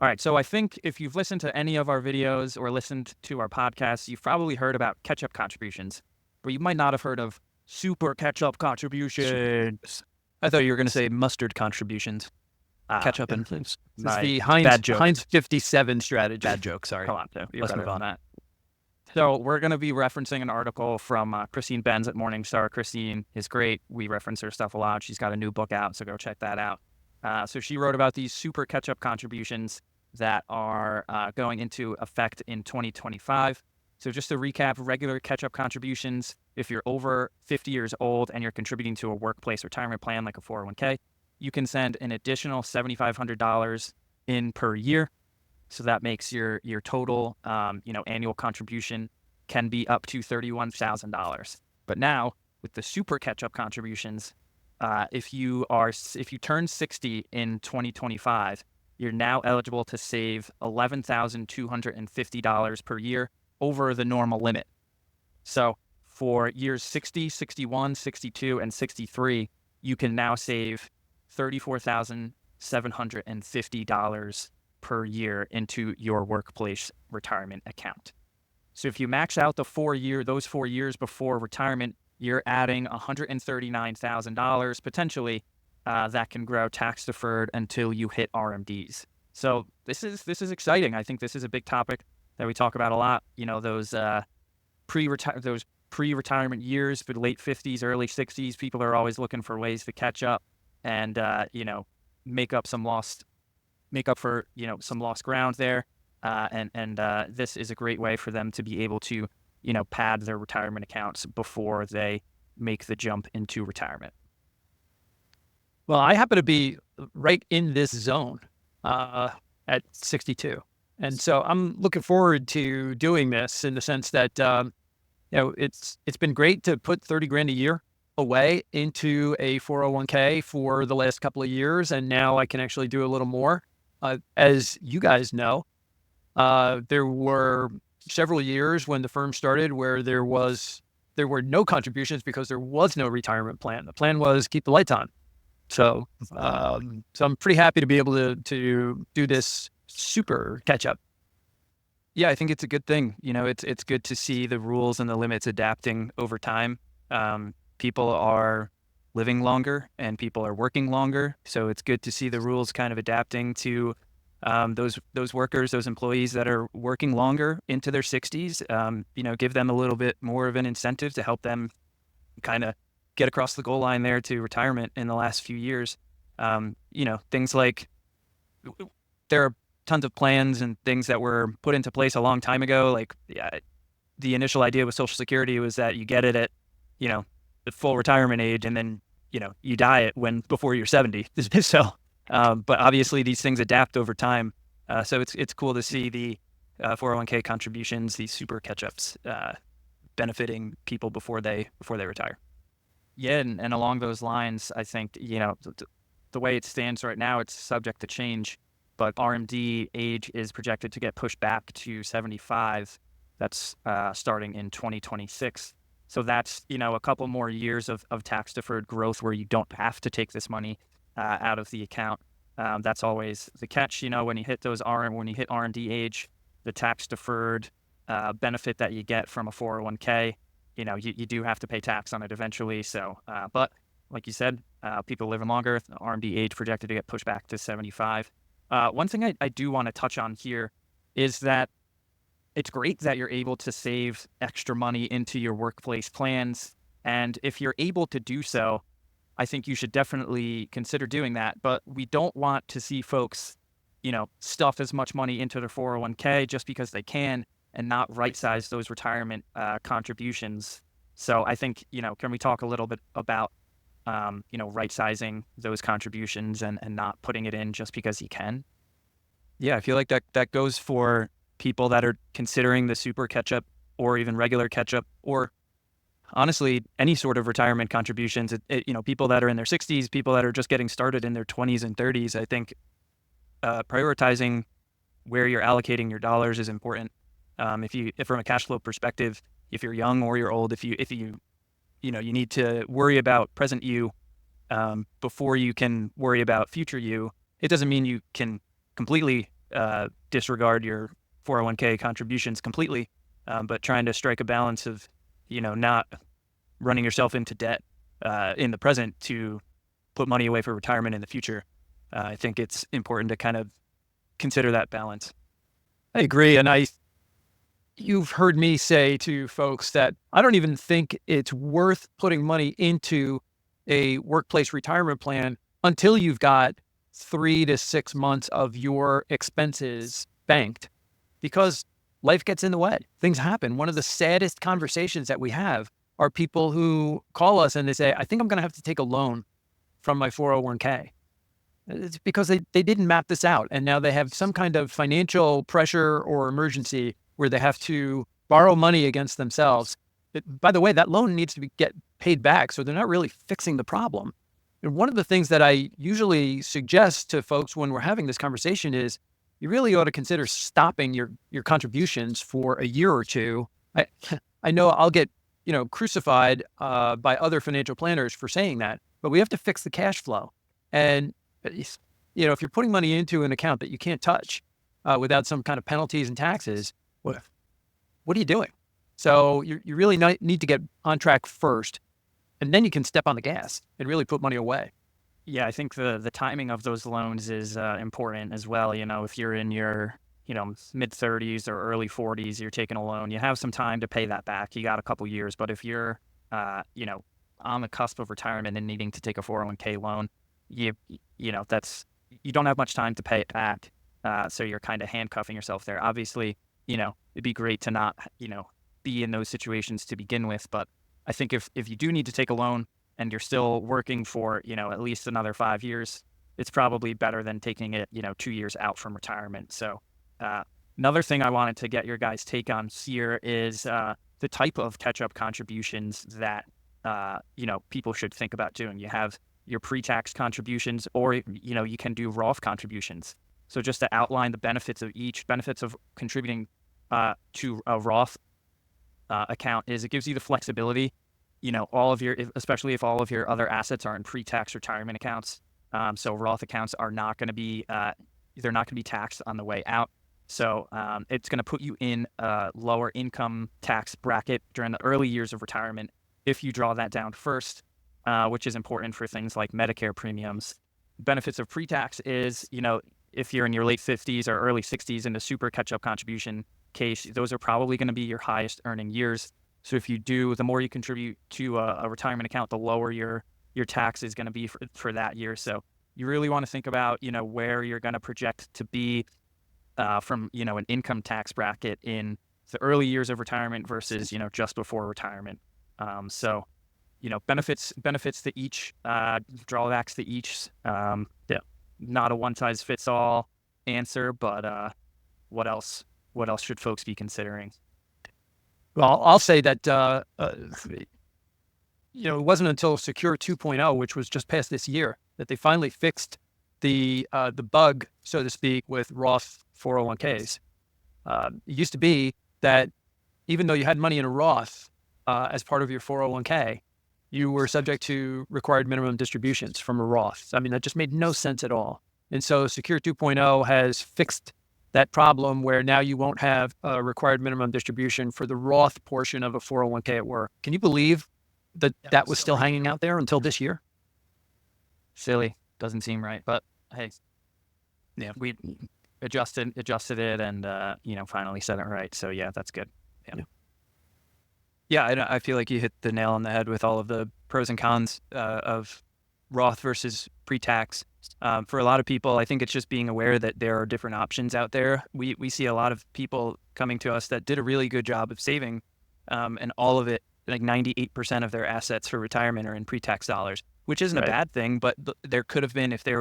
All right. So I think if you've listened to any of our videos or listened to our podcasts, you've probably heard about catch-up contributions, but you might not have heard of super catch-up contributions. I thought you were going to say mustard contributions. Ketchup and This is my the bad joke. Heinz 57 strategy. Bad joke. Sorry. Come on, too. You're Let's better move than on. that. So we're going to be referencing an article from Christine Benz at Morningstar. Christine is great. We reference her stuff a lot. She's got a new book out, so go check that out. So she wrote about these super catch-up contributions that are going into effect in 2025. So just to recap, regular catch-up contributions, if you're over 50 years old and you're contributing to a workplace retirement plan like a 401k, you can send an additional $7,500 in per year. So that makes your total, annual contribution can be up to $31,000. But now with the super catch-up contributions, if you turn 60 in 2025, you're now eligible to save $11,250 per year over the normal limit. So for years 60, 61, 62, and 63, you can now save $34,750 per year into your workplace retirement account. So if you max out those 4 years before retirement, you're adding $139,000 potentially that can grow tax deferred until you hit RMDs. So this is exciting. I think this is a big topic that we talk about a lot. Those pre-retirement years, for the late 50s, early 60s, people are always looking for ways to catch up and make up for some lost ground there. And this is a great way for them to be able to pad their retirement accounts before they make the jump into retirement. Well, I happen to be right in this zone at 62. And so I'm looking forward to doing this in the sense that, it's been great to put 30 grand a year away into a 401k for the last couple of years. And now I can actually do a little more. As you guys know, there were several years when the firm started where there were no contributions because there was no retirement plan. The plan was keep the lights on. So I'm pretty happy to be able to do this super catch up. Yeah, I think it's a good thing. It's good to see the rules and the limits adapting over time. People are living longer and people are working longer, so it's good to see the rules kind of adapting to those workers, those employees that are working longer into their 60s. Give them a little bit more of an incentive to help them kind of get across the goal line there to retirement in the last few years. Things like there are tons of plans and things that were put into place a long time ago. Like the initial idea with Social Security was that you get it at, the full retirement age, and then, you die before you're 70. So, but obviously these things adapt over time. So it's cool to see the 401k contributions, these super catch-ups, benefiting people before they retire. Yeah, and along those lines, I think, the way it stands right now, it's subject to change, but RMD age is projected to get pushed back to 75. That's starting in 2026. So that's, a couple more years of tax deferred growth where you don't have to take this money out of the account. That's always the catch, when you hit RMD age, the tax deferred benefit that you get from a 401k, you do have to pay tax on it eventually. So, but like you said, people living longer, the RMD age projected to get pushed back to 75. One thing I do want to touch on here is that it's great that you're able to save extra money into your workplace plans. And if you're able to do so, I think you should definitely consider doing that. But we don't want to see folks, stuff as much money into their 401k just because they can and not right-size those retirement contributions. So I think, can we talk a little bit about, right-sizing those contributions and not putting it in just because you can? Yeah, I feel like that goes for people that are considering the super catch-up or even regular catch-up, or honestly, any sort of retirement contributions. People that are in their 60s, people that are just getting started in their 20s and 30s. I think prioritizing where you're allocating your dollars is important. If from a cash flow perspective, if you're young or you're old, if you need to worry about present you before you can worry about future you, it doesn't mean you can completely disregard your 401k contributions completely, but trying to strike a balance of, not running yourself into debt in the present to put money away for retirement in the future. I think it's important to kind of consider that balance. I agree. And you've heard me say to folks that I don't even think it's worth putting money into a workplace retirement plan until you've got 3 to 6 months of your expenses banked, because life gets in the way. Things happen. One of the saddest conversations that we have are people who call us and they say, I think I'm going to have to take a loan from my 401k. It's because they didn't map this out. And now they have some kind of financial pressure or emergency where they have to borrow money against themselves. By the way, that loan needs to get paid back. So they're not really fixing the problem. And one of the things that I usually suggest to folks when we're having this conversation is you really ought to consider stopping your contributions for a year or two. I know I'll get, crucified by other financial planners for saying that, but we have to fix the cash flow. And if you're putting money into an account that you can't touch without some kind of penalties and taxes, what are you doing? So you really need to get on track first, and then you can step on the gas and really put money away. Yeah, I think the timing of those loans is important as well. If you're in your mid 30s or early 40s, you're taking a loan. You have some time to pay that back. You got a couple years, but if you're on the cusp of retirement and needing to take a 401k loan, you don't have much time to pay it back. So you're kind of handcuffing yourself there. Obviously, it'd be great to not be in those situations to begin with, but I think if you do need to take a loan and you're still working for, at least another 5 years, it's probably better than taking it, 2 years out from retirement. So another thing I wanted to get your guys' take on here is the type of catch-up contributions that, people should think about doing. You have your pre-tax contributions, or, you can do Roth contributions. So just to outline the benefits of each, benefits of contributing to a Roth account is it gives you the flexibility, all of your, especially if all of your other assets are in pre-tax retirement accounts. So Roth accounts are not going to be, they're not going to be taxed on the way out. So it's going to put you in a lower income tax bracket during the early years of retirement if you draw that down first, which is important for things like Medicare premiums. Benefits of pre-tax is, if you're in your late 50s or early 60s in the super catch-up contribution case, those are probably going to be your highest earning years. So if you do, the more you contribute to a retirement account, the lower your tax is going to be for that year. So you really want to think about, where you're going to project to be from, an income tax bracket in the early years of retirement versus, just before retirement. So, benefits to each, drawbacks to each. Yeah, not a one size fits all answer, but what else should folks be considering? Well, I'll say that, it wasn't until Secure 2.0, which was just passed this year, that they finally fixed the bug, so to speak, with Roth 401ks. It used to be that even though you had money in a Roth as part of your 401k, you were subject to required minimum distributions from a Roth. I mean, that just made no sense at all. And so Secure 2.0 has fixed that problem where now you won't have a required minimum distribution for the Roth portion of a 401k at work. Can you believe that was still hanging out there until this year? Silly. Doesn't seem right, but hey, yeah, we adjusted it and, finally set it right. So yeah, that's good. Yeah, I feel like you hit the nail on the head with all of the pros and cons of Roth versus pre-tax. For a lot of people, I think it's just being aware that there are different options out there. We see a lot of people coming to us that did a really good job of saving, and all of it, like 98% of their assets for retirement are in pre-tax dollars, which isn't a bad thing, but there could have been if they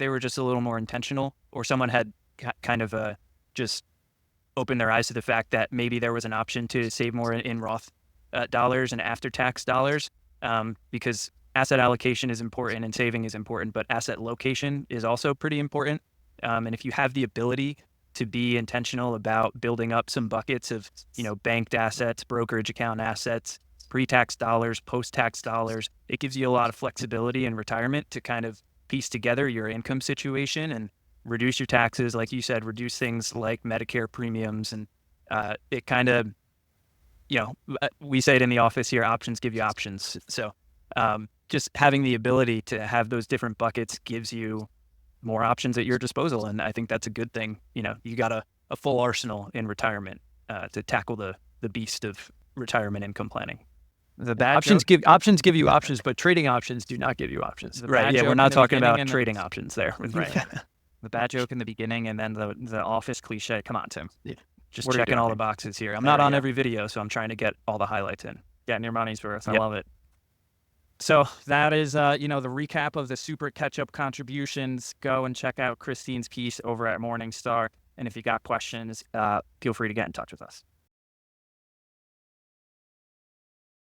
were just a little more intentional, or someone had kind of just opened their eyes to the fact that maybe there was an option to save more in Roth dollars and after-tax dollars, because asset allocation is important and saving is important, but asset location is also pretty important. And if you have the ability to be intentional about building up some buckets of, banked assets, brokerage account assets, pre-tax dollars, post-tax dollars, it gives you a lot of flexibility in retirement to kind of piece together your income situation and reduce your taxes, like you said, reduce things like Medicare premiums, and it kind of, we say it in the office here, options give you options. So just having the ability to have those different buckets gives you more options at your disposal, and I think that's a good thing. You got a full arsenal in retirement to tackle the beast of retirement income planning. The bad Options joke, give you options, but trading options do not give you options. Right. bad Yeah, joke we're in not the talking beginning about and trading options there. Right. The bad joke in the beginning, and then the office cliche. Come on, Tim. Yeah. Just What are you checking all the doing? boxes here. I'm There not we on go. every video, so I'm trying to get all the highlights in. Getting your money's worth. I Yep. love it. So that is, the recap of the super catch-up contributions. Go and check out Christine's piece over at Morningstar. And if you got questions, feel free to get in touch with us.